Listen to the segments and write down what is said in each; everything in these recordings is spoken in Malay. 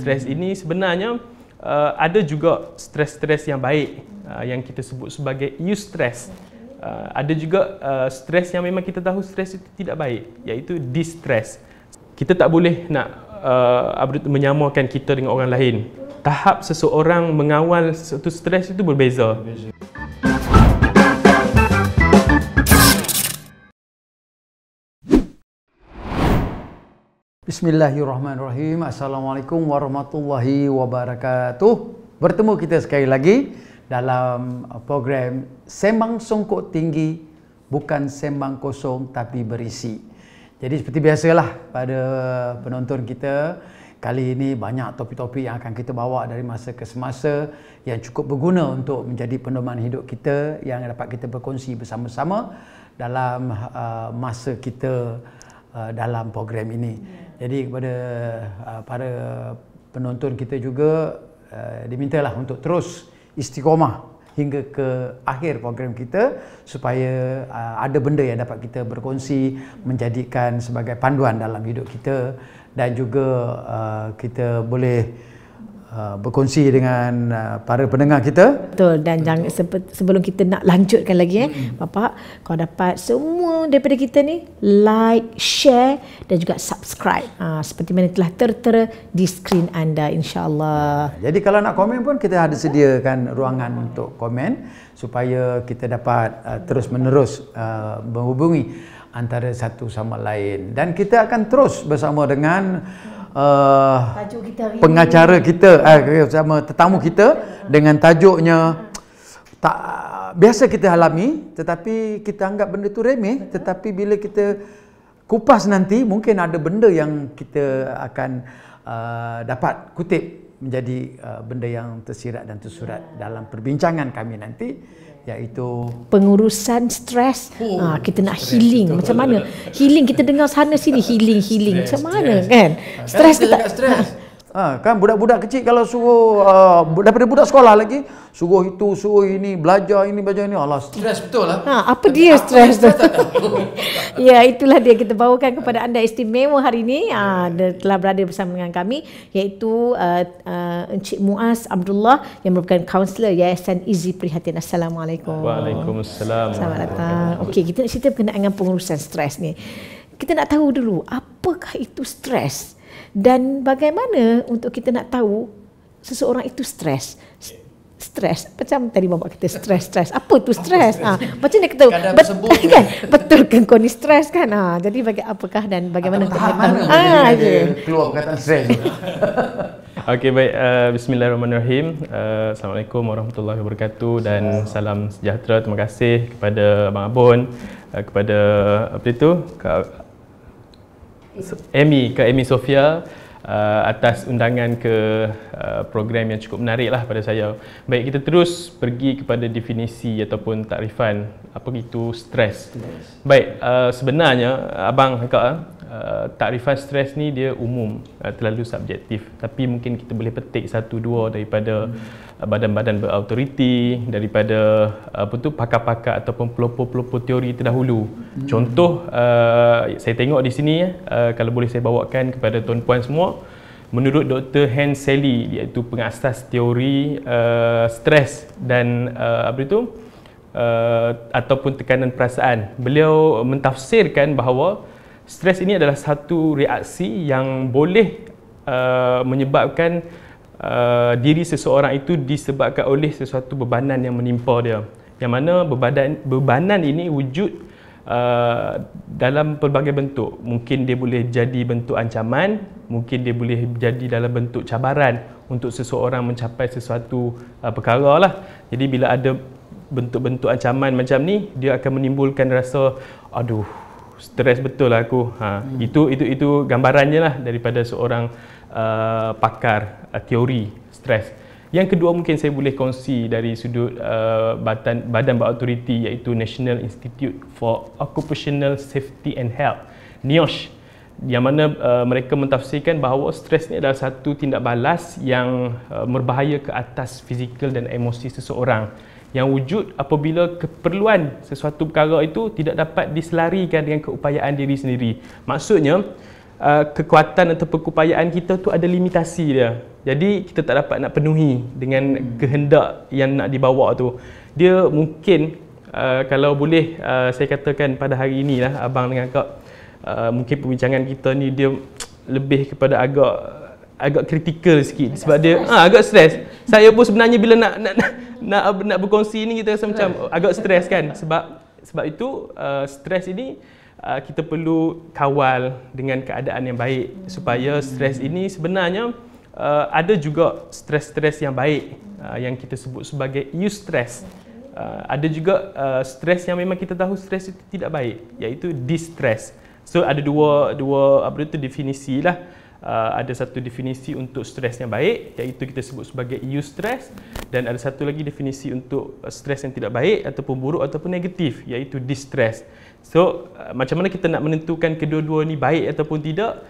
Stres ini sebenarnya ada juga stres-stres yang baik yang kita sebut sebagai eustress. Ada juga stres yang memang kita tahu stres itu tidak baik, iaitu distress. Kita tak boleh nak menyamakan kita dengan orang lain. Tahap seseorang mengawal sesuatu stres itu berbeza. Bismillahirrahmanirrahim. Assalamualaikum warahmatullahi wabarakatuh. Bertemu kita sekali lagi dalam program Sembang Songkok Tinggi, bukan sembang kosong tapi berisi. Jadi seperti biasalah pada penonton kita, kali ini banyak topik-topik yang akan kita bawa dari masa ke semasa yang cukup berguna untuk menjadi pedoman hidup kita yang dapat kita berkongsi bersama-sama dalam masa kita dalam program ini. Jadi kepada para penonton kita juga dimintalah untuk terus istiqomah hingga ke akhir program kita supaya ada benda yang dapat kita berkongsi, menjadikan sebagai panduan dalam hidup kita, dan juga kita boleh berkongsi dengan para pendengar kita. Betul, dan jangan sebelum kita nak lanjutkan lagi Bapak, kau dapat semua daripada kita ni like, share dan juga subscribe. Seperti mana telah tertera di skrin anda, insya-Allah. Jadi kalau nak komen pun kita ada sediakan ruangan untuk komen supaya kita dapat terus menerus menghubungi antara satu sama lain, dan kita akan terus bersama dengan pengacara kita sama tetamu kita dengan tajuknya tak biasa kita alami, tetapi kita anggap benda tu remeh, tetapi bila kita kupas nanti mungkin ada benda yang kita akan dapat kutip menjadi benda yang tersirat dan tersurat dalam perbincangan kami nanti, iaitu pengurusan stres. Kita nak healing. Macam mana healing? Kita dengar sana sini healing macam mana kan? Stres kita kan budak-budak kecil kalau suruh daripada budak sekolah lagi suruh itu suruh ini, belajar ini alah stres betul lah. Apa dia stres tu? Ya, itulah dia kita bawakan kepada anda istimewa hari ini. Dia telah berada bersama dengan kami, iaitu Encik Muaz Abdullah yang merupakan kaunselor Yayasan Easy Prihatin. Assalamualaikum. Waalaikumsalam. Selamat datang. Okey, kita nak cerita berkenaan dengan pengurusan stres ni. Kita nak tahu dulu apakah itu stres dan bagaimana untuk kita nak tahu seseorang itu stres. Stres macam tadi bapak kita stres. Apa tu stres? Macam dia kata kan betul kan kau ni stres kan? Jadi apakah dan bagaimana kita tahu? Keluar perkataan stres. Okey, baik. Bismillahirrahmanirrahim. Assalamualaikum warahmatullahi wabarakatuh dan salam sejahtera. Terima kasih kepada Abang Abon, kepada Amy Sofia atas undangan ke program yang cukup menarik lah pada saya. Baik, kita terus pergi kepada definisi ataupun takrifan apa itu stres. Baik, sebenarnya abang cakap takrifan stres ni dia umum, terlalu subjektif, tapi mungkin kita boleh petik satu dua daripada badan-badan berautoriti, daripada pakar-pakar ataupun pelopor-pelopor teori terdahulu. Contoh saya tengok di sini kalau boleh saya bawakan kepada tuan-puan semua, menurut Dr. Hans Selye, iaitu pengasas teori stres dan ataupun tekanan perasaan. Beliau mentafsirkan bahawa stres ini adalah satu reaksi yang boleh menyebabkan diri seseorang itu disebabkan oleh sesuatu bebanan yang menimpa dia, yang mana bebanan ini wujud dalam pelbagai bentuk. Mungkin dia boleh jadi bentuk ancaman, mungkin dia boleh jadi dalam bentuk cabaran untuk seseorang mencapai sesuatu perkara lah. Jadi bila ada bentuk-bentuk ancaman macam ni, dia akan menimbulkan rasa aduh, stres betul lah aku. Itu gambarannya lah daripada seorang pakar teori stres. Yang kedua mungkin saya boleh kongsi dari sudut badan berautoriti, iaitu National Institute for Occupational Safety and Health, NIOSH, yang mana mereka mentafsirkan bahawa stres ni adalah satu tindak balas yang berbahaya ke atas fizikal dan emosi seseorang, yang wujud apabila keperluan sesuatu perkara itu tidak dapat diselarikan dengan keupayaan diri sendiri. Maksudnya kekuatan atau keupayaan kita tu ada limitasi dia. Jadi kita tak dapat nak penuhi dengan kehendak yang nak dibawa tu. Dia mungkin kalau boleh saya katakan pada hari ini lah abang dengan Kak, mungkin perbincangan kita ni dia lebih kepada agak kritikal sikit sebab dia agak stres. Saya pun sebenarnya bila nak berkongsi ni kita rasa macam agak stres kan, sebab itu stres ini kita perlu kawal dengan keadaan yang baik supaya stres ini sebenarnya ada juga stres-stres yang baik yang kita sebut sebagai eustress. Ada juga stres yang memang kita tahu stres itu tidak baik, iaitu distress. So ada dua definisi lah. Ada satu definisi untuk stres yang baik, iaitu kita sebut sebagai eustress, dan ada satu lagi definisi untuk stres yang tidak baik ataupun buruk ataupun negatif, iaitu distress. So macam mana kita nak menentukan kedua-dua ni baik ataupun tidak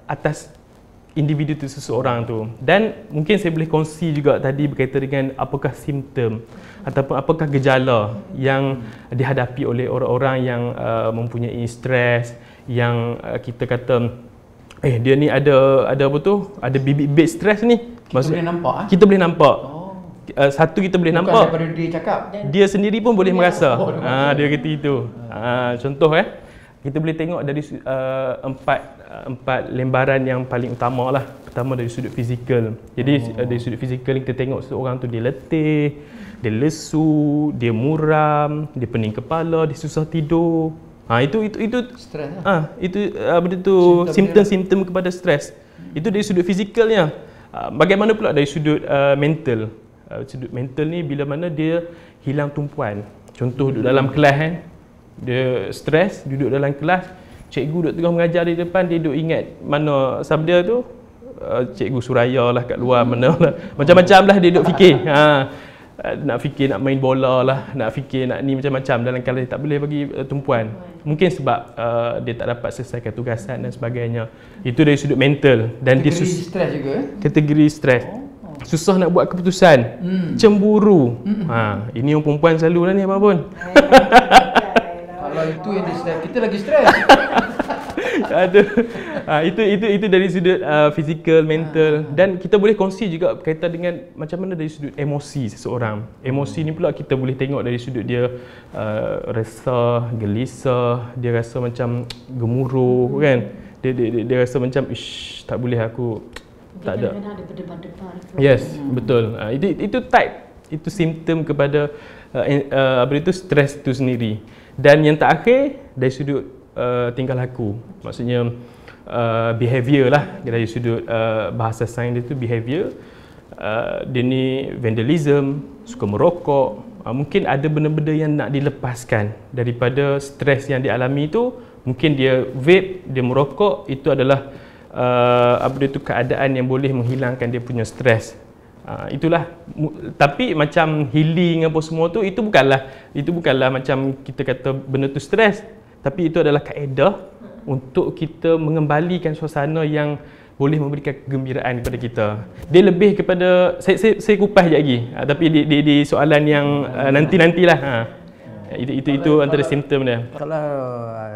atas individu tu seseorang tu. Dan mungkin saya boleh kongsi juga tadi berkaitan dengan apakah simptom ataupun apakah gejala yang dihadapi oleh orang-orang yang mempunyai stres, yang kita kata dia ni ada apa tu, ada bibit-bibit stres ni. Kita boleh nampak. Kita boleh nampak. Satu kita boleh Bukan nampak daripada dia cakap, dia sendiri pun boleh merasa. Dia kata itu. Contoh kita boleh tengok dari empat lembaran yang paling utama lah. Pertama dari sudut fizikal. Jadi dari sudut fizikal kita tengok seseorang tu dia letih, dia lesu, dia muram, dia pening kepala, dia susah tidur. Itu stres itu benda tu simptom-simptom kepada stres. Itu dari sudut fizikalnya. Bagaimana pula dari sudut mental? Sudut mental ni bila mana dia hilang tumpuan. Contoh duduk dalam kelas dia stres, duduk dalam kelas, cikgu duduk tengah mengajar di depan, dia duduk ingat mana sabda tu, cikgu suraya lah kat luar mana lah. Macam-macam lah dia duduk fikir. Nak fikir nak main bola lah, nak fikir nak ni macam-macam dalam kelas, dia tak boleh bagi tumpuan. Mungkin sebab dia tak dapat selesaikan tugasan dan sebagainya. Itu dari sudut mental. Dan kategori stres juga. Kategori stres. Susah nak buat keputusan, cemburu. Ini yang perempuan selalu lah ni abang pun. Kalau itu yang dia stres, kita lagi stres. Itu dari sudut fizikal, mental. Dan kita boleh kongsi juga berkaitan dengan macam mana dari sudut emosi seseorang. Emosi ni pula kita boleh tengok dari sudut dia resah, gelisah, dia rasa macam gemuruh kan. Dia rasa macam tak boleh aku tak ada. Kadang-kadang ada berdebar-debar. Yes, betul. Itu type, itu simptom kepada stres itu sendiri. Dan yang terakhir dari sudut tingkah laku, maksudnya behavior lah, dari sudut bahasa sains dia tu behavior. Dia ni vandalism, suka merokok, mungkin ada benda-benda yang nak dilepaskan daripada stres yang dialami tu. Mungkin dia vape, dia merokok, itu adalah keadaan yang boleh menghilangkan dia punya stres. Itulah. Tapi macam healing apa semua tu, itu bukanlah macam kita kata benda tu stres, tapi itu adalah kaedah untuk kita mengembalikan suasana yang boleh memberikan kegembiraan kepada kita. Dia lebih kepada saya kupas sekejap lagi, tapi di soalan yang nanti-nantilah. Itu antara simptom dia. Kalau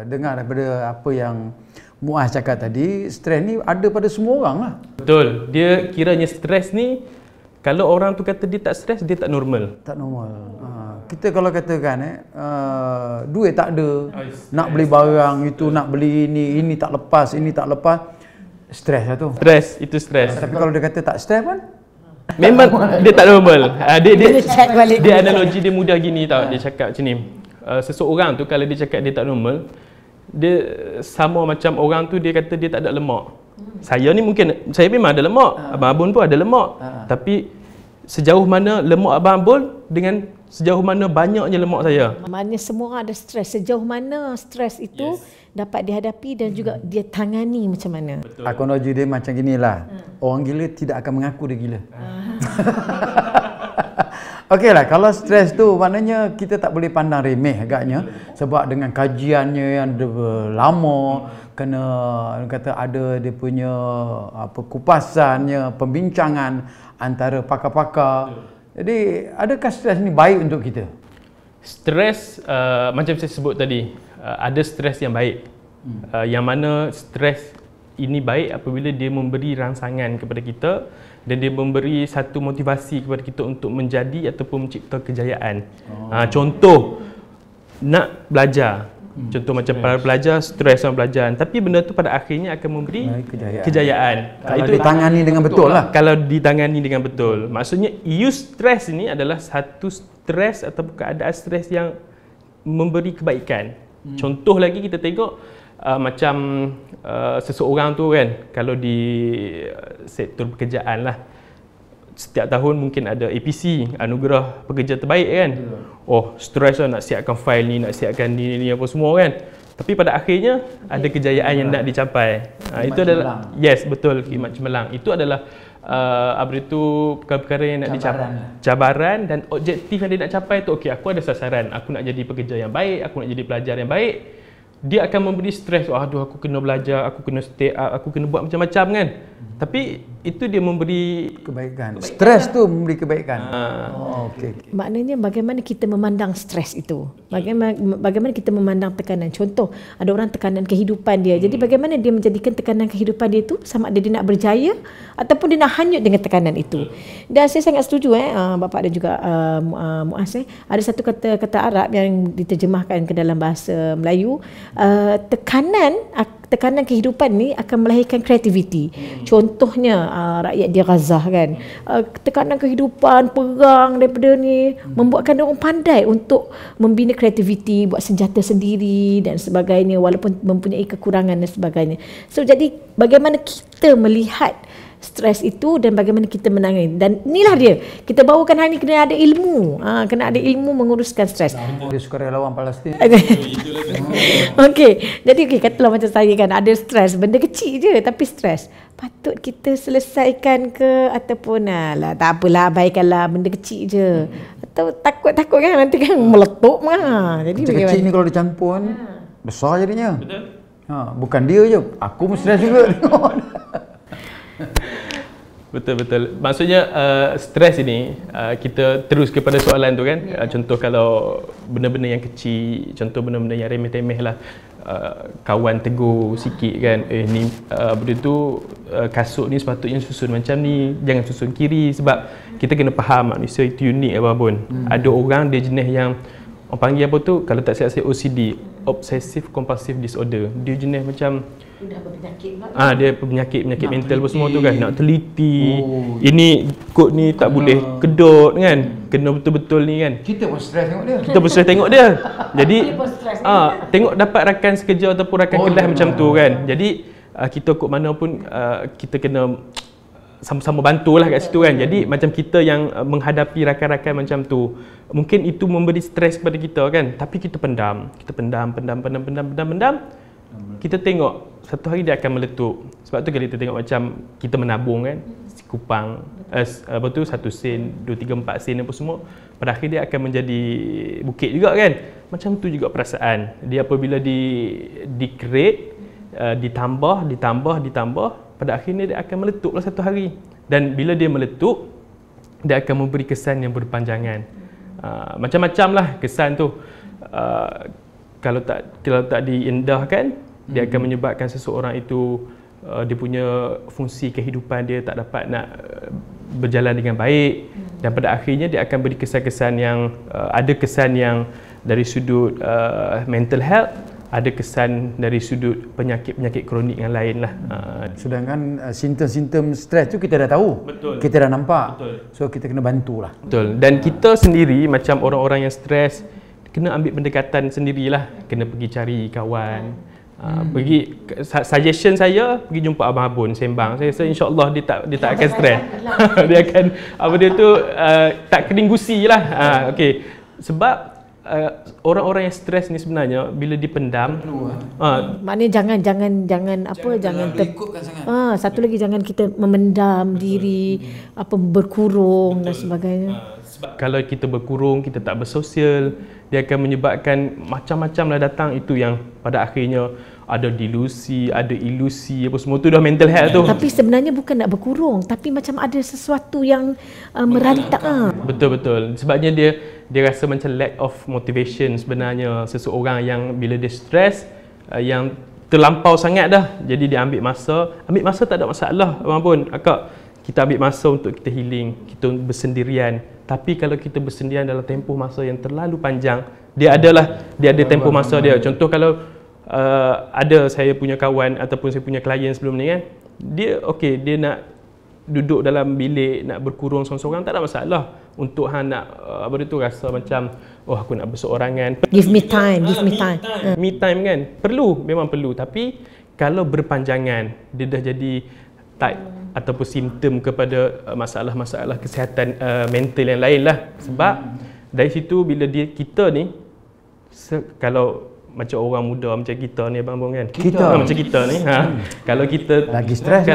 dengar daripada apa yang Muaz cakap tadi, stres ni ada pada semua orang lah. Betul. Dia kiranya stres ni, kalau orang tu kata dia tak stres, dia tak normal. Tak normal. Kita kalau katakan duit tak ada, nak beli barang itu, nak beli ini tak lepas, ini tak lepas, stres lah tu. Itu stres. Tapi kalau dia kata tak stres pun, memang dia tak normal. Dia analogi dia mudah gini tau. Dia cakap macam ni. Seseorang tu kalau dia cakap dia tak normal, dia sama macam orang tu dia kata dia tak ada lemak. Saya ni mungkin, saya memang ada lemak. Abang Abun pun ada lemak. Tapi sejauh mana lemak Abang Abun dengan sejauh mana banyaknya lemak saya. Maknanya semua orang ada stres. Sejauh mana stres itu dapat dihadapi dan juga dia tangani macam mana. Analogi dia macam ginilah. Orang gila tidak akan mengaku dia gila. Okeylah, kalau stres tu maknanya kita tak boleh pandang remeh agaknya, sebab dengan kajiannya yang lama, kena kata ada dia punya kupasannya, pembincangan antara pakar-pakar. Jadi adakah stres ni baik untuk kita? Stres macam saya sebut tadi, ada stres yang baik, Yang mana stres ini baik apabila dia memberi rangsangan kepada kita dan dia memberi satu motivasi kepada kita untuk menjadi ataupun mencipta kejayaan. Contoh, nak belajar. Contoh macam para pelajar stres sama belajar, tapi benda tu pada akhirnya akan memberi kejayaan. Kalau itu ditangani dengan betul lah. Kalau ditangani dengan betul. Maksudnya use stres ini adalah satu stres atau keadaan stres yang memberi kebaikan. Contoh lagi kita tengok macam seseorang tu kan, kalau di sektor pekerjaan lah, setiap tahun mungkin ada APC, anugerah pekerja terbaik kan. Oh, stres lah nak siapkan fail ni, nak siapkan ni apa semua kan. Tapi pada akhirnya ada kejayaan yang nak dicapai. Itu adalah cemerlang. Yes, betul, khidmat cemerlang. Itu adalah apa itu perkara-perkara yang nak dicapai, cabaran dan objektif yang dia nak capai tu. Okey, aku ada sasaran, aku nak jadi pekerja yang baik, aku nak jadi pelajar yang baik. Dia akan memberi stres, aduh aku kena belajar, aku kena stay up, aku kena buat macam-macam kan. Tapi itu dia memberi kebaikan. Stres tu memberi kebaikan. Okey. Maknanya bagaimana kita memandang stres itu. Bagaimana kita memandang tekanan. Contoh, ada orang tekanan kehidupan dia. Jadi bagaimana dia menjadikan tekanan kehidupan dia itu sama ada dia nak berjaya ataupun dia nak hanyut dengan tekanan itu. Dan saya sangat setuju Bapak dan juga Muaz ada satu kata Arab yang diterjemahkan ke dalam bahasa Melayu. Tekanan kehidupan ni akan melahirkan kreativiti. Contohnya rakyat di Gaza kan, tekanan kehidupan, perang daripada ni membuatkan dia orang pandai untuk membina kreativiti, buat senjata sendiri dan sebagainya walaupun mempunyai kekurangan dan sebagainya. So jadi bagaimana kita melihat stres itu dan bagaimana kita menangani. Dan inilah dia, kita bawakan hari ni kena ada ilmu, kena ada ilmu menguruskan stres. Dia sukarelawan Palestin. Okey, jadi katalah macam saya kan, ada stres, benda kecil je tapi stres. Patut kita selesaikan ke ataupun tak apalah, abaikanlah, benda kecil je. Atau takut-takut kan nanti kan meletup kan. Jadi kecil ni kalau dicampur besar jadinya. Betul. Bukan dia je, aku pun stres juga tengok. Betul. Maksudnya stres ini kita terus kepada soalan tu kan. Contoh kalau benda-benda yang kecil, contoh benda-benda yang remeh-temeh lah, kawan tegur sikit kan, ni benda tu kasut ni sepatutnya susun macam ni, jangan susun kiri. Sebab kita kena faham manusia itu unik apa pun. Ada orang dia jenis yang orang panggil apa tu, kalau tak silap saya OCD, Obsessive Compulsive Disorder. Dia jenis macam dia penyakit mental apa semua tu kan, nak teliti. Ini kod ni tak boleh kedut kan, kena betul-betul ni kan. Kita pun stres tengok dia. Kita pun stres tengok dia. Jadi tengok dapat rakan sekerja ataupun rakan kelas macam tu kan. Jadi kita kod mana pun kita kena sama-sama bantulah kat situ kan. Jadi macam kita yang menghadapi rakan-rakan macam tu, mungkin itu memberi stres kepada kita kan, tapi kita pendam. Kita tengok satu hari dia akan meletup. Sebab tu kalau kita tengok macam kita menabung kan, kupang satu sen, 2, 3, 4 sen apa semua, pada akhir dia akan menjadi bukit juga kan. Macam tu juga perasaan dia apabila di-create, ditambah, pada akhirnya dia akan meletuplah satu hari. Dan bila dia meletup, dia akan memberi kesan yang berpanjangan. Macam-macam lah kesan tu. Kalau tak diindahkan, dia akan menyebabkan seseorang itu dia punya fungsi kehidupan dia tak dapat nak berjalan dengan baik, dan pada akhirnya dia akan beri kesan-kesan yang ada kesan yang dari sudut mental health, ada kesan dari sudut penyakit-penyakit kronik yang lain lah. Sedangkan simptom-simptom stres tu kita dah tahu. Betul. Kita dah nampak. Betul. So kita kena bantulah. Betul. Dan kita sendiri macam orang-orang yang stres kena ambil pendekatan sendirilah. Kena pergi cari kawan. Pergi suggestion saya, pergi jumpa Abang Abun sembang. Saya rasa insya-Allah dia tak akan stres. Dia akan tak kening gusi lah. Okey. Sebab orang-orang yang stres ni sebenarnya bila dipendam, maknanya jangan ikutkan sangat. Satu lagi jangan kita memendam diri, berkurung dan sebagainya. Sebab kalau kita berkurung, kita tak bersosial, dia akan menyebabkan macam-macam lah datang. Itu yang pada akhirnya ada delusi, ada ilusi, apa semua tu dah mental health tu. Tapi sebenarnya bukan nak berkurung, tapi macam ada sesuatu yang merantak. Betul. Sebabnya dia rasa macam lack of motivation sebenarnya. Seseorang yang bila dia stres, yang terlampau sangat dah. Jadi dia ambil masa tak ada masalah abang pun. Akak, kita ambil masa untuk kita healing, kita bersendirian. Tapi kalau kita bersendirian dalam tempoh masa yang terlalu panjang, dia ada tempoh masa dia. Contoh kalau ada saya punya kawan ataupun saya punya klien sebelum ni kan, dia dia nak duduk dalam bilik, nak berkurung seorang-seorang, tak ada masalah. Untuk nak rasa macam aku nak berseorangan, Give me time. me time kan, memang perlu. Tapi kalau berpanjangan, dia dah jadi type ataupun simptom kepada masalah-masalah kesihatan mental yang lain lah. Sebab dari situ bila kita ni kalau macam orang muda macam kita ni abang kan, macam kita ni kalau kita lagi stres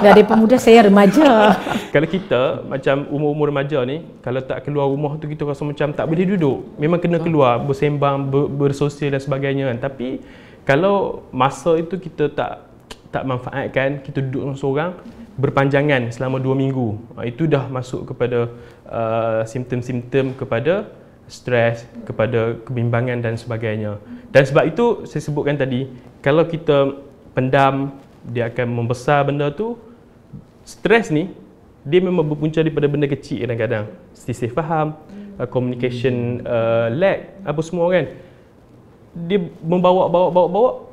Dari pemuda saya remaja. kalau kita macam umur-umur remaja ni, kalau tak keluar rumah tu kita rasa macam tak boleh duduk. Memang kena keluar, bersembang, bersosial dan sebagainya kan. Tapi kalau masa itu kita tak manfaatkan, kita duduk seorang berpanjangan selama 2 minggu, itu dah masuk kepada simptom-simptom kepada stres, kepada kebimbangan dan sebagainya. Dan sebab itu saya sebutkan tadi, kalau kita pendam, dia akan membesar benda tu. Stres ni dia memang berpunca daripada benda kecil kadang-kadang, selisih faham, communication lag, apa semua kan. Dia membawa,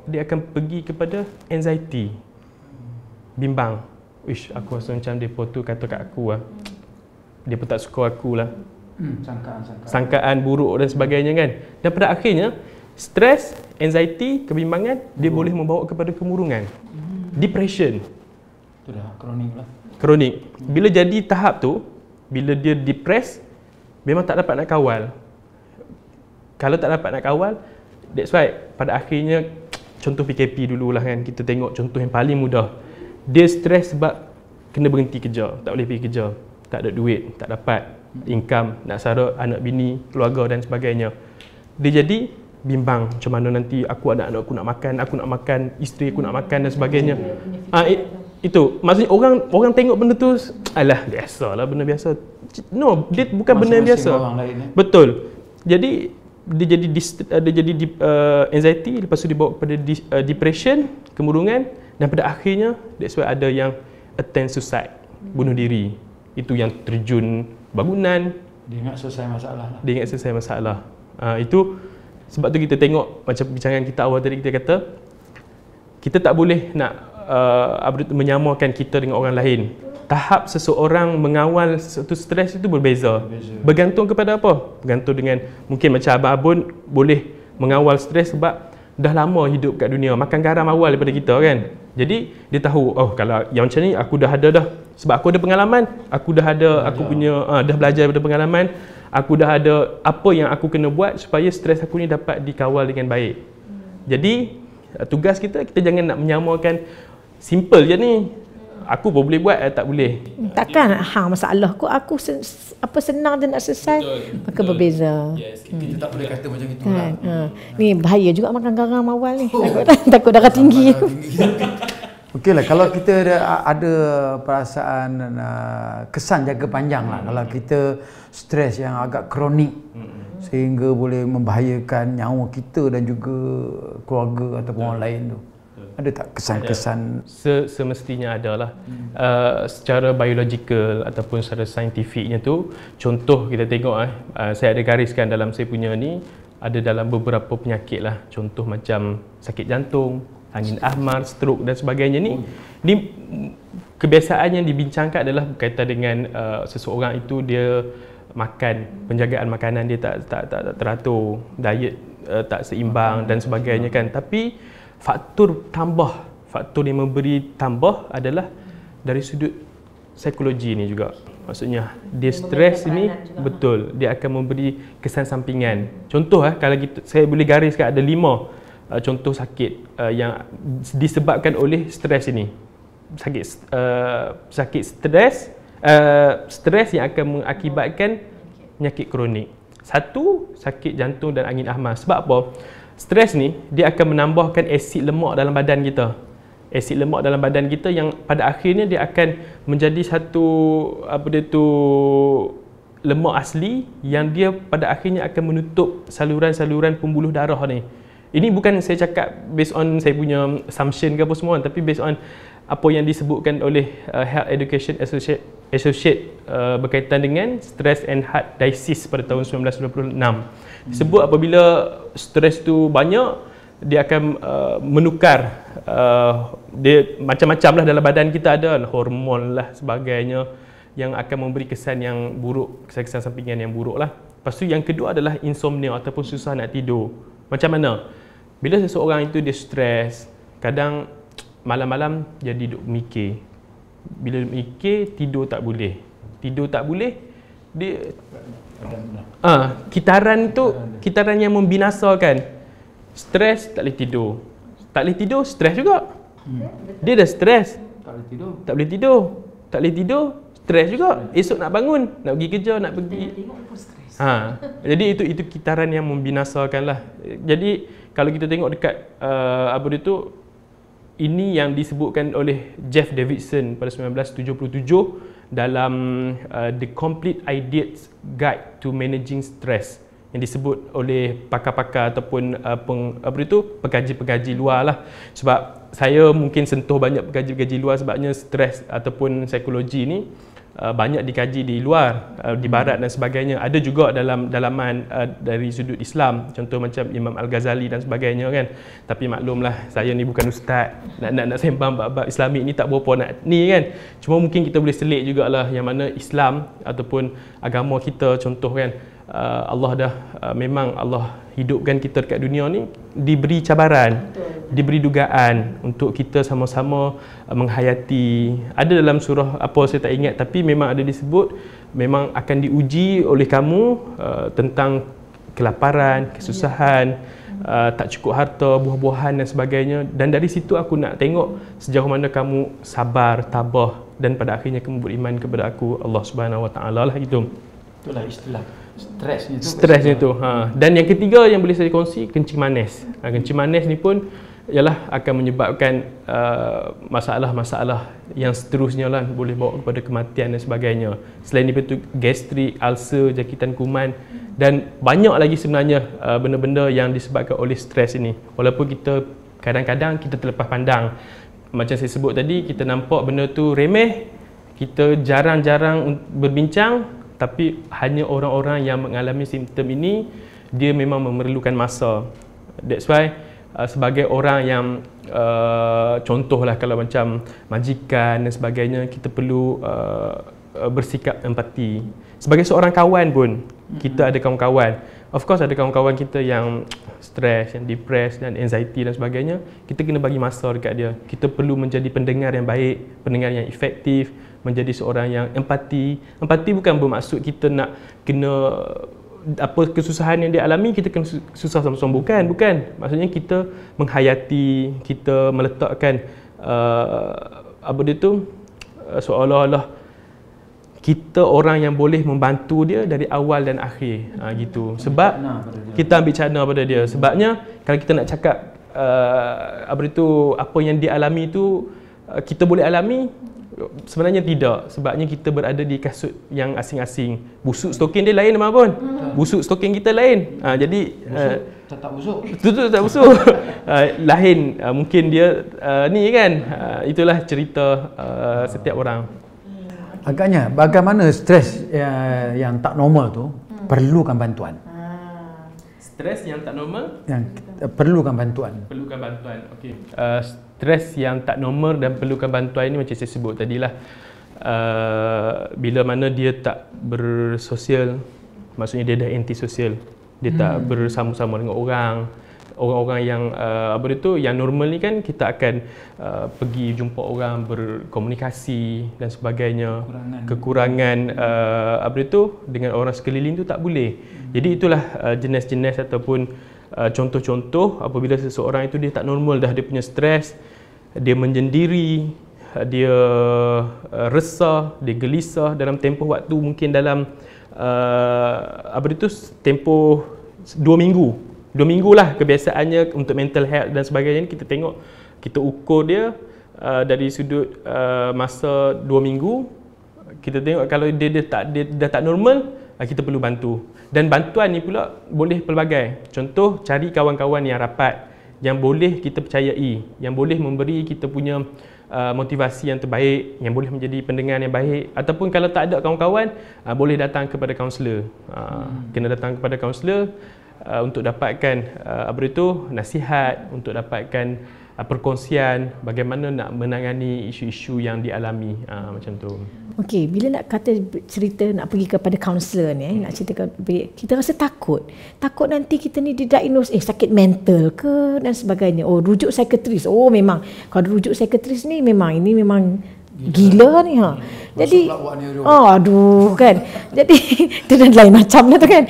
dia akan pergi kepada anxiety, bimbang. Aku rasa macam dia tu kata kat aku dia pun tak suka aku lah. Sangkaan buruk dan sebagainya kan. Dan pada akhirnya stres, anxiety, kebimbangan dia boleh membawa kepada kemurungan, depression. Itu dah kronik lah. Kronik. Bila jadi tahap tu, bila dia depressed, memang tak dapat nak kawal. Kalau tak dapat nak kawal, that's why pada akhirnya, contoh PKP dululah kan, kita tengok contoh yang paling mudah. Dia stres sebab kena berhenti kerja, tak boleh pergi kerja, tak ada duit, tak dapat income, nak sara anak bini, keluarga dan sebagainya. Dia jadi bimbang, macam mana nanti anak-anak aku nak makan, isteri aku nak makan dan sebagainya. Itu maksudnya orang tengok benda tu, alah biasalah, benda biasa. No, dia bukan benda yang biasa. Betul. Jadi dia jadi anxiety, lepas tu dibawa kepada depression, kemurungan, dan pada akhirnya that's why ada yang attempt suicide, bunuh diri. Itu yang terjun bangunan, dia ingat selesai masalah. Itu sebab tu kita tengok macam perbincangan kita awal tadi, kita kata kita tak boleh nak menyamakan kita dengan orang lain. Tahap seseorang mengawal satu stres itu berbeza. Bergantung kepada apa? Bergantung dengan, mungkin macam Abang Abun boleh mengawal stres sebab dah lama hidup kat dunia, makan garam awal daripada kita kan. Jadi dia tahu, kalau yang macam ni aku dah ada dah. Sebab aku ada pengalaman, aku dah belajar daripada pengalaman, aku dah ada apa yang aku kena buat supaya stres aku ni dapat dikawal dengan baik. Jadi tugas kita jangan nak menyamakan simple je ni. Aku pun boleh buat, tak boleh. Takkan masalah aku senang je nak selesai. Maka berbeza. Yes, kita tak boleh kata macam itu kan. Ni bahaya juga makan garam awal ni. Takut darah tinggi. Okeylah, kalau kita ada perasaan kesan jangka panjang lah, kalau kita stres yang agak kronik sehingga boleh membahayakan nyawa kita dan juga keluarga ataupun orang lain tu, ada tak kesan-kesan? Semestinya adalah. Secara biological ataupun secara saintifiknya tu, contoh kita tengok saya ada gariskan dalam saya punya ni, ada dalam beberapa penyakit lah. Contoh macam sakit jantung, angin ahmar, stroke dan sebagainya ni. Ni kebiasaan yang dibincangkan adalah berkaitan dengan seseorang itu dia makan, penjagaan makanan dia tak teratur, diet tak seimbang dan sebagainya kan. Tapi faktor yang memberi tambah adalah dari sudut psikologi ni juga. Maksudnya dia stres ni betul, dia akan memberi kesan sampingan. Contoh kalau saya boleh gariskan ada 5 contoh sakit yang disebabkan oleh stres ini. Sakit stres yang akan mengakibatkan penyakit kronik. 1, sakit jantung dan angin ahmar. Sebab apa? Stres ni dia akan menambahkan asid lemak dalam badan kita. Asid lemak dalam badan kita yang pada akhirnya dia akan menjadi satu lemak asli yang dia pada akhirnya akan menutup saluran-saluran pembuluh darah ni. Ini bukan saya cakap based on saya punya assumption ke apa semua, tapi based on apa yang disebutkan oleh Health Education Associate berkaitan dengan Stress and Heart Disease pada tahun 1996. Disebut apabila stres tu banyak, dia akan menukar dia macam-macam lah dalam badan kita, ada hormon lah sebagainya yang akan memberi kesan yang buruk, kesan sampingan yang buruk lah. Lepas tu yang kedua adalah insomnia ataupun susah nak tidur. Macam mana? Bila seseorang itu dia stres, kadang malam-malam jadi duk mikir. Bila mikir, tidur tak boleh. Tidur tak boleh, dia kitaran tu, kitaran yang membinasakan. Stres, tak boleh tidur. Tak boleh tidur, stres juga. Dia dah stres, Tak boleh tidur. tak boleh tidur. Tak boleh tidur, stres juga. Esok nak bangun, nak pergi kerja, nak pergi. Jadi itu kitaran yang membinasakan lah. Jadi kalau kita tengok dekat apa dia tu, ini yang disebutkan oleh Jeff Davidson pada 1977 dalam The Complete Idiot's Guide to Managing Stress, yang disebut oleh pakar-pakar ataupun pengkaji-pengkaji luar lah. Sebab saya mungkin sentuh banyak pengkaji-pengkaji luar sebabnya stres ataupun psikologi ni banyak dikaji di luar, di barat dan sebagainya. Ada juga dalam dalaman dari sudut Islam, contoh macam Imam Al-Ghazali dan sebagainya kan. Tapi maklumlah, saya ni bukan ustaz, nak sembang bab Islamik ni tak berapa nak ni kan. Cuma mungkin kita boleh selit jugalah yang mana Islam ataupun agama kita, contoh kan, Allah dah memang Allah hidupkan kita dekat dunia ni diberi cabaran, diberi dugaan untuk kita sama-sama menghayati. Ada dalam surah apa saya tak ingat, tapi memang ada disebut memang akan diuji oleh kamu tentang kelaparan, kesusahan, tak cukup harta, buah-buahan dan sebagainya. Dan dari situ aku nak tengok sejauh mana kamu sabar, tabah dan pada akhirnya kamu beriman kepada aku, Allah Subhanahu Wa Taala lah gitu. Itulah istilah stresnya tu. Stresnya tu. Dan yang ketiga yang boleh saya kongsi, kencing manis. Kencing manis ni pun ialah akan menyebabkan masalah-masalah yang seterusnya lah, boleh bawa kepada kematian dan sebagainya. Selain itu gastrik, ulcer, jangkitan kuman dan banyak lagi sebenarnya benda-benda yang disebabkan oleh stres ini. Walaupun kita kadang-kadang kita terlepas pandang. Macam saya sebut tadi, kita nampak benda tu remeh, kita jarang-jarang berbincang, tapi hanya orang-orang yang mengalami simptom ini dia memang memerlukan masa. That's why sebagai orang yang contohlah kalau macam majikan dan sebagainya, kita perlu bersikap empati. Sebagai seorang kawan pun, kita ada kawan-kawan. Of course ada kawan-kawan kita yang stres, yang depressed dan anxiety dan sebagainya. Kita kena bagi masa dekat dia. Kita perlu menjadi pendengar yang baik, pendengar yang efektif, menjadi seorang yang empati. Empati bukan bermaksud kita nak kena apa kesusahan yang dia alami kita kena susah sama-sama, bukan. Maksudnya kita menghayati, kita meletakkan apa dia tu seolah-olah kita orang yang boleh membantu dia dari awal dan akhir, gitu. Sebab kita ambil cana pada dia. Sebabnya kalau kita nak cakap apa itu, apa yang dia alami itu kita boleh alami, sebenarnya tidak. Sebabnya kita berada di kasut yang asing-asing. Busuk stokin dia lain memang pun. Busuk stokin kita lain. Jadi tak busuk. Betul tak busuk. Lain mungkin dia ni kan. Itulah cerita setiap orang. Agaknya bagaimana stres yang tak normal tu perlukan bantuan. Stres yang tak normal yang perlukan bantuan. Perlukan bantuan. Okey. Stres yang tak normal dan perlukan bantuan ini macam saya sebut tadilah. Bila mana dia tak bersosial, maksudnya dia dah antisosial. Dia tak bersama-sama dengan orang-orang yang apa itu, yang normal ni kan kita akan pergi jumpa orang, berkomunikasi dan sebagainya. Kekurangan apa itu dengan orang sekeliling tu tak boleh. Jadi itulah jenis-jenis ataupun contoh-contoh apabila seseorang itu dia tak normal dah, dia punya stres, dia menyendiri, dia resah, dia gelisah dalam tempoh waktu mungkin dalam apa itu tempoh 2 minggu. 2 minggu lah kebiasaannya untuk mental health dan sebagainya. Kita tengok, kita ukur dia dari sudut masa 2 minggu. Kita tengok kalau dia dah tak normal, kita perlu bantu. Dan bantuan ni pula boleh pelbagai. Contoh, cari kawan-kawan yang rapat, yang boleh kita percayai, yang boleh memberi kita punya motivasi yang terbaik, yang boleh menjadi pendengar yang baik. Ataupun kalau tak ada kawan-kawan, boleh datang kepada kaunselor. Kena datang kepada kaunselor untuk dapatkan nasihat, untuk dapatkan perkongsian bagaimana nak menangani isu-isu yang dialami, macam tu. Okey, bila nak kata cerita nak pergi kepada kaunselor ni, nak cerita kita rasa takut. Takut nanti kita ni didiagnose sakit mental ke dan sebagainya. Oh, rujuk psikiatris. Oh, memang kalau rujuk psikiatris ni memang gila ni ha. Jadi aduh kan. Jadi itu dan lain macam lah tu kan.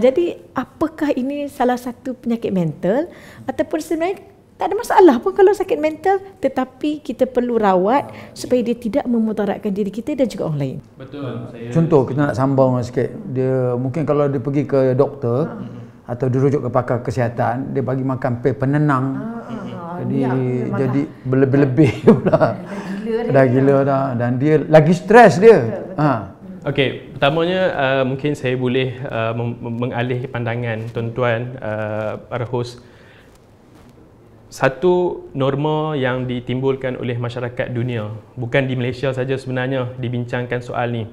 Jadi apakah ini salah satu penyakit mental ataupun sebenarnya tak ada masalah pun kalau sakit mental, tetapi kita perlu rawat supaya dia tidak memudaratkan diri kita dan juga orang lain. Betul. Contoh kita nak sambung sikit, dia mungkin kalau dia pergi ke doktor atau dirujuk ke pakar kesihatan, dia bagi makan pil penenang. Jadi berlebih-lebih pula. Dah gila dah dan dia lagi stres dia. Okey, pertamanya mungkin saya boleh mengalih pandangan tuan-tuan para host. Satu norma yang ditimbulkan oleh masyarakat dunia, bukan di Malaysia saja sebenarnya dibincangkan soal ni.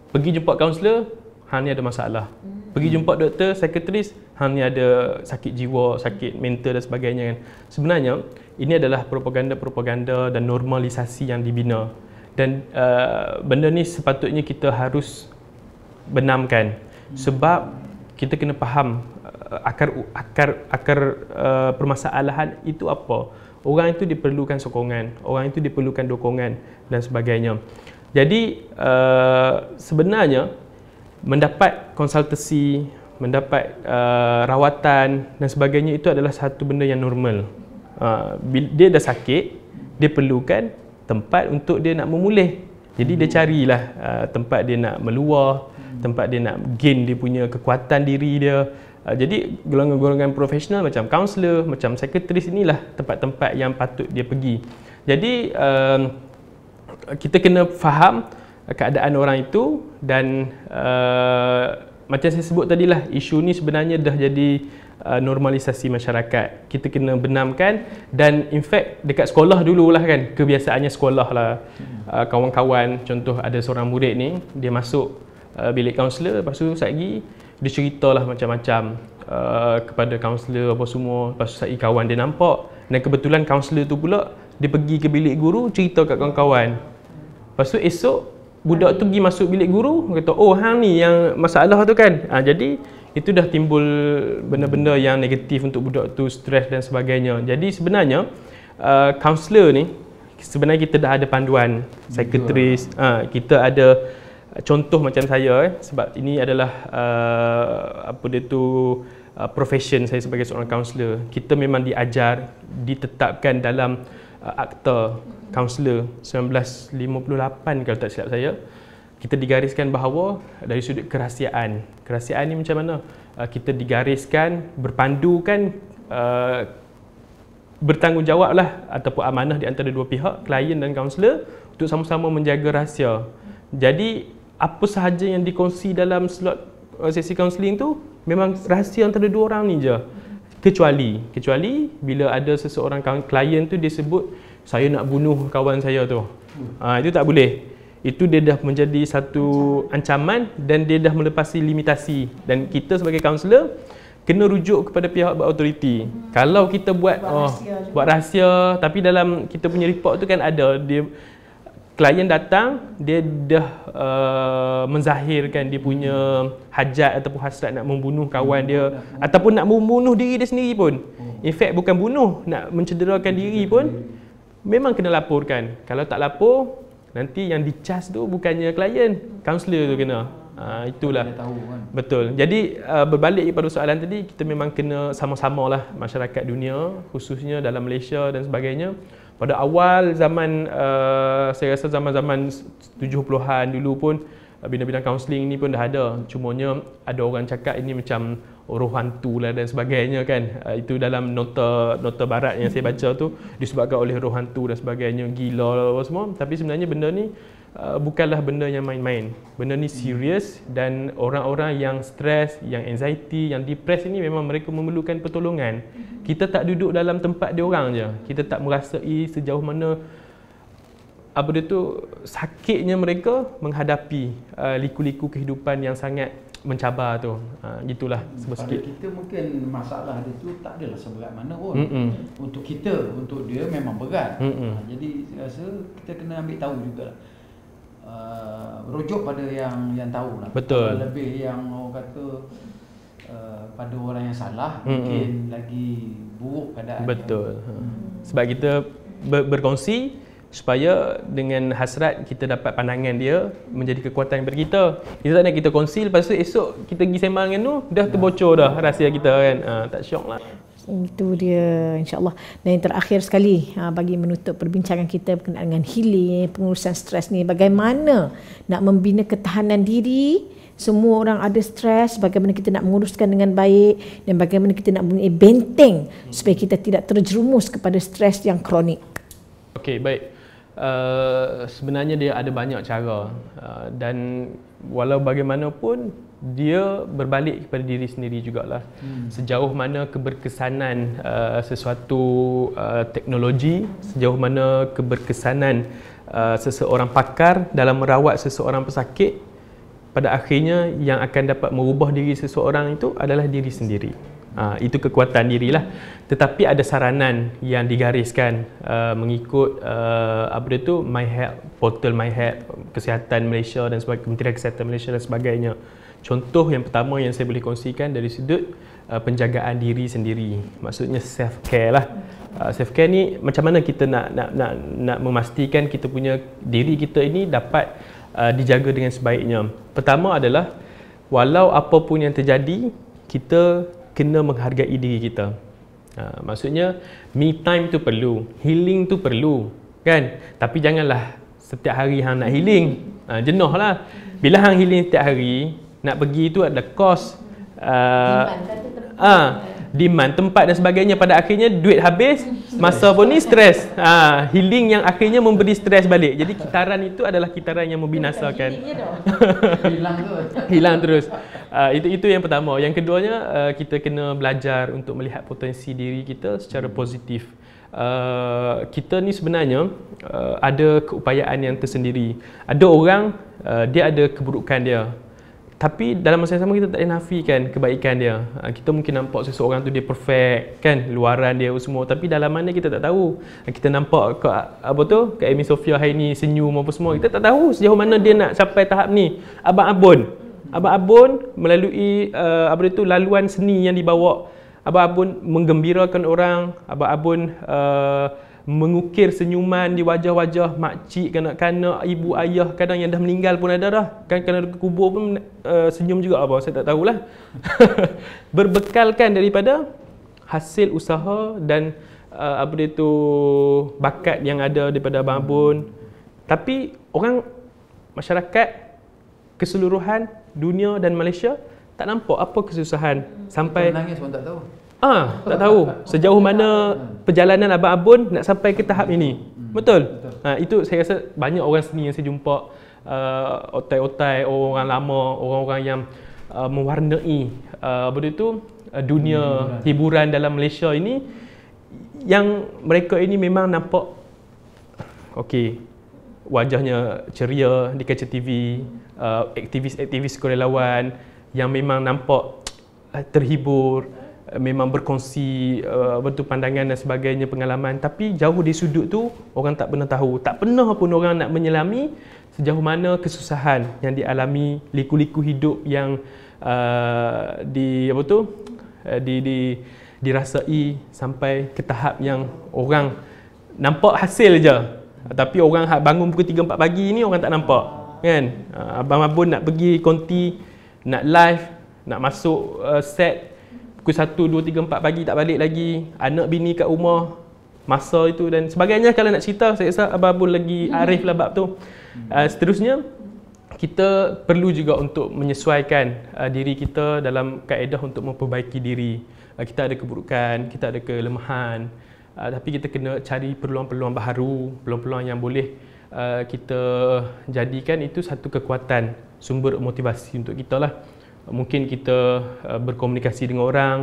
Pergi jumpa kaunselor, hang ni ada masalah. Pergi jumpa doktor, psikiatris, hang ni ada sakit jiwa, sakit mental dan sebagainya kan. Sebenarnya ini adalah propaganda-propaganda dan normalisasi yang dibina. Dan benda ni sepatutnya kita harus benamkan. Sebab kita kena faham akar permasalahan itu apa. Orang itu diperlukan sokongan, orang itu diperlukan dukungan dan sebagainya. Jadi sebenarnya mendapat konsultasi, mendapat rawatan dan sebagainya itu adalah satu benda yang normal. Dia dah sakit, dia perlukan tempat untuk dia nak memulih. Jadi dia carilah tempat dia nak meluah, tempat dia nak gain dia punya kekuatan diri dia. Jadi golongan-golongan profesional macam kaunselor, macam psikiatris, inilah tempat-tempat yang patut dia pergi. Jadi kita kena faham keadaan orang itu dan macam saya sebut tadilah, isu ni sebenarnya dah jadi normalisasi masyarakat. Kita kena benamkan dan in fact dekat sekolah dululah kan, kebiasaannya sekolah lah. Kawan-kawan, contoh ada seorang murid ni, dia masuk bilik kaunselor, lepas tu lagi dia ceritalah macam-macam kepada kaunselor apa semua. Lepas tu kawan dia nampak dan kebetulan kaunselor tu pula dia pergi ke bilik guru cerita kat kawan-kawan. Lepas tu esok budak tu pergi masuk bilik guru, kata oh hang ni yang masalah tu kan. Jadi itu dah timbul benda-benda yang negatif untuk budak tu, stres dan sebagainya. Jadi sebenarnya kaunselor ni sebenarnya kita dah ada panduan psikiatris, kita ada contoh macam saya sebab ini adalah profession saya sebagai seorang kaunselor. Kita memang diajar, ditetapkan dalam akta kaunselor 1958 kalau tak silap saya. Kita digariskan bahawa dari sudut kerahsiaan. Kerahsiaan ni macam mana? Kita digariskan, berpandukan, bertanggungjawablah ataupun amanah di antara dua pihak, klien dan kaunselor, untuk sama-sama menjaga rahsia. Jadi apa sahaja yang dikongsi dalam slot sesi kaunseling tu memang rahsia antara dua orang ni je. Kecuali bila ada seseorang klien tu dia sebut saya nak bunuh kawan saya tu. Itu tak boleh. Itu dia dah menjadi satu ancaman dan dia dah melepasi limitasi, dan kita sebagai kaunselor kena rujuk kepada pihak berautoriti. Kalau kita buat rahsia tapi dalam kita punya report tu kan ada dia klien datang, dia dah menzahirkan dia punya hajat ataupun hasrat nak membunuh kawan dia ataupun nak membunuh diri dia sendiri pun. In fact bukan bunuh, nak mencederakan diri pun memang kena laporkan. Kalau tak lapor, nanti yang dicas tu bukannya klien, kaunselor tu kena. Itulah. Betul. Jadi berbalik pada soalan tadi, kita memang kena sama-samalah masyarakat dunia, khususnya dalam Malaysia dan sebagainya. Pada awal zaman, saya rasa zaman-zaman 70-an dulu pun, bidang-bidang kaunseling ni pun dah ada. Cumanya ada orang cakap ini macam roh hantu lah dan sebagainya kan. Itu dalam nota barat yang saya baca tu, disebabkan oleh roh hantu dan sebagainya, gila lah apa semua. Tapi sebenarnya benda ni bukanlah benda yang main-main. Benda ni serius, dan orang-orang yang stres, yang anxiety, yang depressed ini memang mereka memerlukan pertolongan. Kita tak duduk dalam tempat dia orang je. Kita tak merasai sejauh mana apa dia tu sakitnya mereka menghadapi liku-liku kehidupan yang sangat mencabar tu. Gitulah Pada sikit. kita mungkin masalah dia tu tak adalah seberat mana pun. Untuk kita, untuk dia memang berat. Jadi saya rasa kita kena ambil tahu jugalah. Rujuk pada yang tahu lah. Betul. Lebih yang orang kata pada orang yang salah mungkin lagi buruk keadaan. Betul. Sebab kita berkongsi supaya dengan hasrat kita dapat pandangan dia menjadi kekuatan kepada kita. Kita tak nak kita kongsi, lepas tu esok kita pergi sembang dengan tu dah terbocor dah rahsia kita kan. Tak syok lah. Itu dia, insyaAllah. Dan yang terakhir sekali, bagi menutup perbincangan kita berkenaan dengan healing, pengurusan stres ni, bagaimana nak membina ketahanan diri. Semua orang ada stres, bagaimana kita nak menguruskan dengan baik, dan bagaimana kita nak mempunyai benteng supaya kita tidak terjerumus kepada stres yang kronik. Okey, baik. Sebenarnya dia ada banyak cara, dan walau bagaimanapun dia berbalik kepada diri sendiri jugalah. Sejauh mana keberkesanan sesuatu teknologi, sejauh mana keberkesanan seseorang pakar dalam merawat seseorang pesakit, pada akhirnya yang akan dapat merubah diri seseorang itu adalah diri sendiri. Itu kekuatan dirilah. Tetapi ada saranan yang digariskan mengikut apa dia tu, My Health, portal My Health, Kesihatan Malaysia dan sebagainya, Kementerian Kesihatan Malaysia dan sebagainya. Contoh yang pertama yang saya boleh kongsikan dari sudut penjagaan diri sendiri. Maksudnya self care lah. Self care ni macam mana kita nak memastikan kita punya diri kita ini dapat dijaga dengan sebaiknya. Pertama adalah walau apa pun yang terjadi, kita kena menghargai diri kita. Maksudnya me time tu perlu, healing tu perlu, kan? Tapi janganlah setiap hari hang nak healing. Jenuh lah. Bila hang healing setiap hari, nak pergi tu ada kos, demand tempat dan sebagainya. Pada akhirnya duit habis, masa pun ni stres. Healing yang akhirnya memberi stres balik. Jadi kitaran itu adalah kitaran yang membinasakan. Hilang terus. Itu yang pertama. Yang keduanya, kita kena belajar untuk melihat potensi diri kita secara positif. Kita ni sebenarnya ada keupayaan yang tersendiri. Ada orang dia ada keburukan dia, tapi dalam masa yang sama kita tak boleh nafikan kebaikan dia. Kita mungkin nampak seseorang tu dia perfect kan, luaran dia semua, tapi dalaman dia kita tak tahu. Kita nampak Kak Amy Sofia hari ni senyum apa semua, kita tak tahu sejauh mana dia nak sampai tahap ni. Abang Abon melalui laluan seni yang dibawa. Abang Abon menggembirakan orang. Abang Abon mengukir senyuman di wajah-wajah makcik, kanak-kanak, ibu ayah kadang yang dah meninggal pun ada dah. Kan kalau kubur pun senyum juga apa, saya tak tahulah. Berbekalkan daripada hasil usaha dan bakat yang ada daripada Abang Abon. Tapi orang, masyarakat keseluruhan dunia dan Malaysia tak nampak apa kesusahan sampai nangis pun tak tahu. Tak tahu sejauh mana perjalanan Abang Abon nak sampai ke tahap ini. Betul. Itu saya rasa banyak orang seni yang saya jumpa, otai-otai, orang lama, orang-orang yang mewarnai dunia hiburan dalam Malaysia ini, yang mereka ini memang nampak okey, wajahnya ceria di kaca TV, aktivis-aktivis sukarelawan yang memang nampak terhibur, memang berkongsi pandangan dan sebagainya, pengalaman, tapi jauh di sudut tu orang tak pernah tahu. Tak pernah pun orang nak menyelami sejauh mana kesusahan yang dialami, liku-liku hidup yang dirasai sampai ke tahap yang orang nampak hasil je, tapi orang bangun pukul 3-4 pagi ni orang tak nampak kan. Abang Abon nak pergi konti, nak live, nak masuk set pukul 1, 2, 3, 4 pagi tak balik lagi, anak bini kat rumah masa itu dan sebagainya. Kalau nak cerita, saya rasa Abang Abon lagi arif lah bab tu. Seterusnya, kita perlu juga untuk menyesuaikan diri kita dalam kaedah untuk memperbaiki diri. Kita ada keburukan, kita ada kelemahan, tapi kita kena cari peluang-peluang baharu, peluang-peluang yang boleh kita jadikan itu satu kekuatan, sumber motivasi untuk kita lah. Mungkin kita berkomunikasi dengan orang,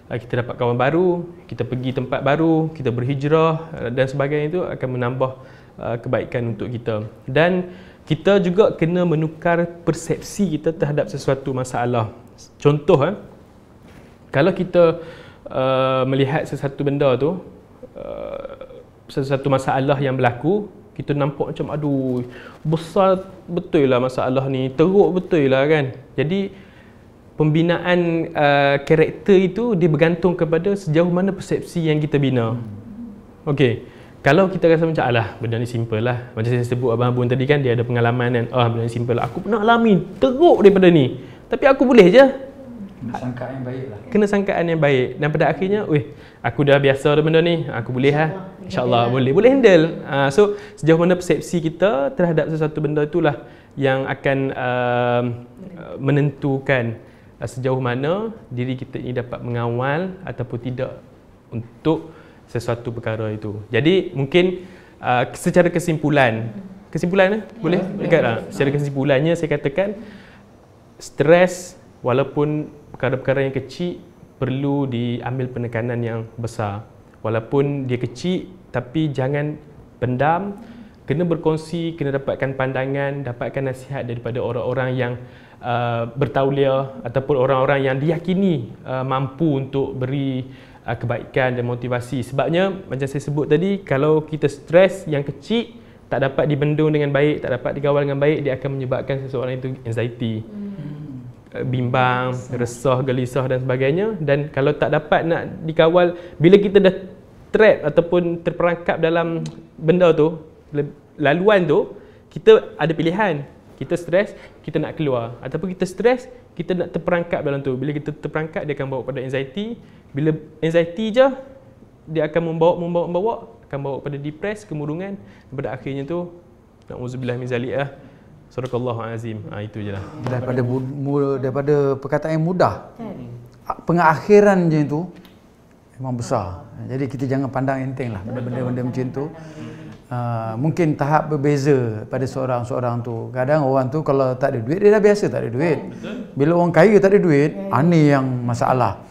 kita dapat kawan baru, kita pergi tempat baru, kita berhijrah dan sebagainya, itu akan menambah kebaikan untuk kita. Dan kita juga kena menukar persepsi kita terhadap sesuatu masalah. Contoh, kalau kita melihat sesuatu benda tu, sesuatu masalah yang berlaku, kita nampak macam aduh, besar betul lah masalah ni, teruk betul lah kan. Jadi pembinaan karakter itu dia bergantung kepada sejauh mana persepsi yang kita bina. Okey, kalau kita rasa macam alah benda ni simple lah, macam saya sebut Abang Abun tadi kan, dia ada pengalaman kan, benda ni simple lah, aku pernah alami teruk daripada ni, tapi aku boleh je. Sangkaan yang baik lah. Kena sangkaan yang baik, dan pada akhirnya aku dah biasa dah benda ni, aku boleh lah, insyaAllah boleh handle. So sejauh mana persepsi kita terhadap sesuatu benda itulah yang akan menentukan sejauh mana diri kita ini dapat mengawal ataupun tidak untuk sesuatu perkara itu. Jadi mungkin secara kesimpulan boleh dekat tak? Secara kesimpulannya saya katakan, stres walaupun perkara-perkara yang kecil perlu diambil penekanan yang besar. Walaupun dia kecil, tapi jangan pendam, kena berkongsi, kena dapatkan pandangan, dapatkan nasihat daripada orang-orang yang bertauliah ataupun orang-orang yang diyakini mampu untuk beri kebaikan dan motivasi. Sebabnya macam saya sebut tadi, kalau kita stres yang kecil tak dapat dibendung dengan baik, tak dapat dikawal dengan baik, dia akan menyebabkan seseorang itu anxiety, bimbang, resah, gelisah dan sebagainya. Dan kalau tak dapat nak dikawal, bila kita dah trap ataupun terperangkap dalam benda tu, laluan tu, kita ada pilihan. Kita stres, kita nak keluar, ataupun kita stres, kita nak terperangkap dalam tu. Bila kita terperangkap, dia akan bawa pada anxiety. Bila anxiety je, dia akan membawa akan bawa pada depres, kemurungan. Pada akhirnya tu, na'udzubillah min zalik lah. Sadaqallahu azim. Itu je lah. Daripada perkataan yang mudah, pengakhiran je tu memang besar. Jadi kita jangan pandang enteng lah benda-benda macam tu. Mungkin tahap berbeza pada seorang-seorang tu. Kadang orang tu kalau tak ada duit, dia dah biasa tak ada duit. Bila orang kaya tak ada duit, ni yang masalah.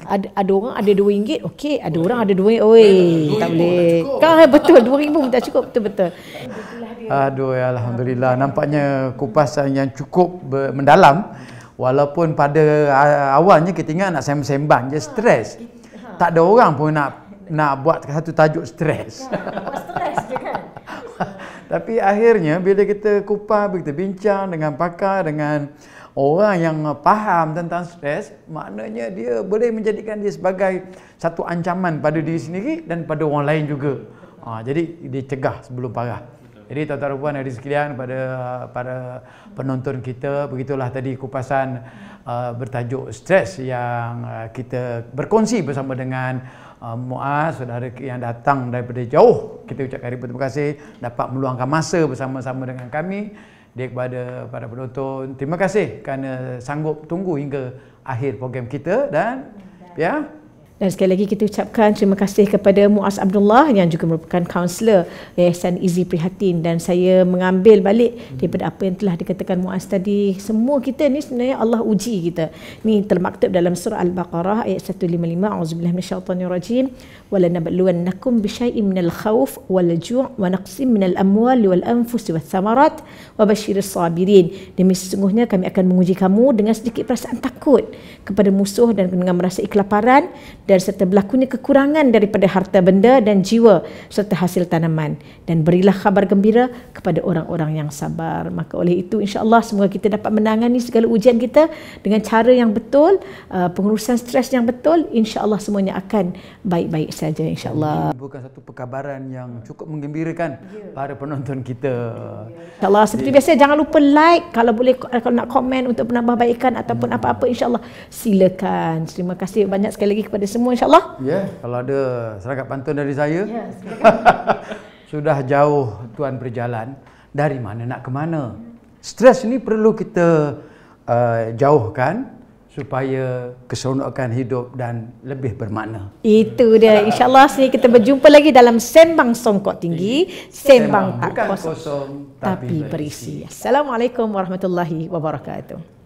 Ada orang ada RM2, okey. Ada orang ada RM2, tak boleh. Kan betul, RM2 pun tak cukup, betul-betul. Aduh, alhamdulillah, nampaknya kupasan yang cukup mendalam. Walaupun pada awalnya kita ingat nak sembang je stres. Tak ada orang pun nak buat satu tajuk stres. Buat stres je kan. Tapi akhirnya bila kita kupas, kita bincang dengan pakar, dengan orang yang faham tentang stres, maknanya dia boleh menjadikan dia sebagai satu ancaman pada diri sendiri dan pada orang lain juga. Jadi dia cegah sebelum parah. Jadi tuan-tuan dan puan hadirin sekalian, pada penonton kita, begitulah tadi kupasan bertajuk stres yang kita berkongsi bersama dengan Muaz, saudara yang datang daripada jauh. Kita ucapkan ribuan terima kasih dapat meluangkan masa bersama-sama dengan kami. Dia kepada para penonton, terima kasih kerana sanggup tunggu hingga akhir program kita. Dan Dan sekali lagi kita ucapkan terima kasih kepada Muaz Abdullah yang juga merupakan kaunselor Yayasan Izi Prihatin. Dan saya mengambil balik daripada apa yang telah dikatakan Muaz tadi. Semua kita ni sebenarnya Allah uji kita. Ni termaktub dalam surah Al-Baqarah ayat 155. Auzubillahi minasyaitonirrajim. وَلَنَبْلُوَنَّكُمْ بِشَيْءٍ مِنَ الْخَوْفِ وَالْجُوعِ وَنَقْصٍ مِنَ الْأَمْوَالِ وَالْأَنْفُسِ وَالثَّمَرَاتِ وَبَشِّرِ الصَّابِرِينَ. Demi sesungguhnya kami akan menguji kamu dengan sedikit perasaan takut kepada musuh dan dengan merasai kelaparan dan serta berlakunya kekurangan daripada harta benda dan jiwa serta hasil tanaman, dan berilah kabar gembira kepada orang-orang yang sabar. Maka oleh itu insya-Allah semoga kita dapat menangani segala ujian kita dengan cara yang betul, pengurusan stres yang betul, insya-Allah semuanya akan baik-baik saja insya-Allah. Bukan satu perkabaran yang cukup menggembirakan para penonton kita. Insya-Allah seperti biasa jangan lupa like, kalau boleh kalau nak komen untuk penambahbaikan ataupun apa-apa insya-Allah silakan. Terima kasih banyak sekali lagi kepada semua insya-Allah. Kalau ada seragat pantun dari saya. Sudah jauh tuan berjalan, dari mana nak ke mana. Stres ni perlu kita jauhkan supaya keseronokan hidup dan lebih bermakna. Itu dia. InsyaAllah sini kita berjumpa lagi dalam Sembang Songkok Tinggi. Sembang tak bukan kosong, kosong tapi berisi. Assalamualaikum warahmatullahi wabarakatuh.